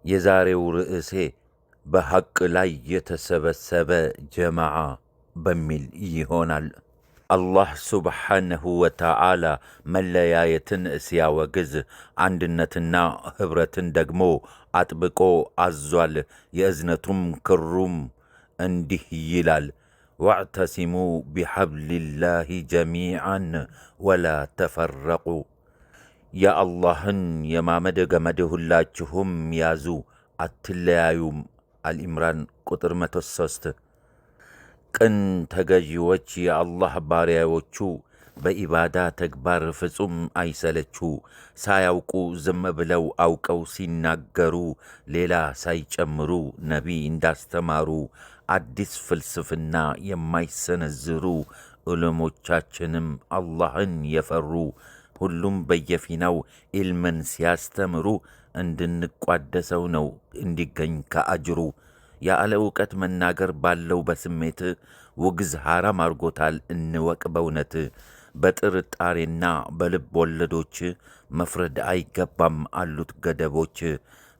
የዛሬው ርዕሴ በሐቅ ላይ የተሰበሰበ ጀማዓ በሚል ይሆናል። አላህ ሱብሓነሁ ወተዓላ መለያየትን ሲያወግዝ አንድነትና ኅብረትን ደግሞ አጥብቆ አዟል። የእዝነቱም ክሩም እንዲህ ይላል፣ ወዕተሲሙ ቢሐብሊላሂ ጀሚዓን ወላ ተፈረቁ። የአላህን የማመድ ገመድ ሁላችሁም ያዙ አትለያዩም። አልኢምራን ቁጥር 103። ቅን ተገዢዎች የአላህ ባሪያዎቹ በኢባዳ ተግባር ፍጹም አይሰለቹ። ሳያውቁ ዝም ብለው አውቀው ሲናገሩ ሌላ ሳይጨምሩ ነቢይ እንዳስተማሩ አዲስ ፍልስፍና የማይሰነዝሩ ዑለሞቻችንም አላህን የፈሩ ሁሉም በየፊናው ኢልምን ሲያስተምሩ እንድንቋደሰው ነው እንዲገኝ ከአጅሩ። ያለ ዕውቀት መናገር ባለው በስሜት ውግዝ ሐራም አርጎታል እንወቅ በእውነት። በጥርጣሬና በልብ ወለዶች መፍረድ አይገባም አሉት ገደቦች።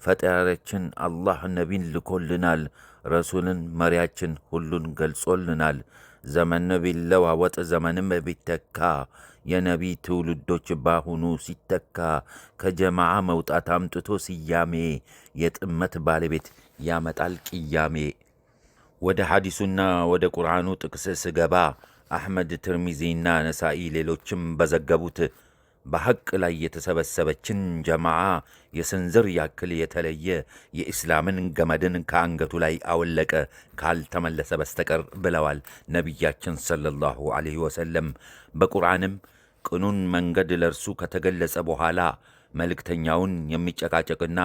ፈጣሪያችን አላህ ነቢን ልኮልናል፣ ረሱልን መሪያችን ሁሉን ገልጾልናል። ዘመን ቢለዋወጥ ዘመንም ቢተካ የነቢ ትውልዶች ባሁኑ ሲተካ ከጀማዓ መውጣት አምጥቶ ስያሜ የጥመት ባለቤት ያመጣል ቅያሜ። ወደ ሐዲሱና ወደ ቁርአኑ ጥቅስ ስገባ አሕመድ፣ ትርሚዚና ነሳኢ ሌሎችም በዘገቡት በሐቅ ላይ የተሰበሰበችን ጀማዓ የስንዝር ያክል የተለየ የኢስላምን ገመድን ከአንገቱ ላይ አወለቀ ካልተመለሰ በስተቀር ብለዋል ነቢያችን ሰለላሁ ዐለይሂ ወሰለም። በቁርአንም ቅኑን መንገድ ለእርሱ ከተገለጸ በኋላ መልእክተኛውን የሚጨቃጨቅና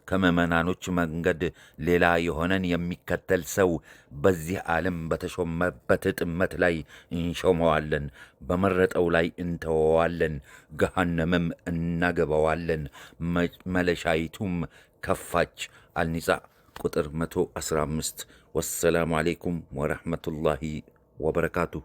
ከምዕመናኖች መንገድ ሌላ የሆነን የሚከተል ሰው በዚህ ዓለም በተሾመበት ጥመት ላይ እንሾመዋለን፣ በመረጠው ላይ እንተወዋለን፣ ገሃነምም እናገባዋለን፣ መለሻይቱም ከፋች። አልኒሳ ቁጥር 115። ወሰላሙ ዓለይኩም ወረሕመቱላሂ ወበረካቱሁ።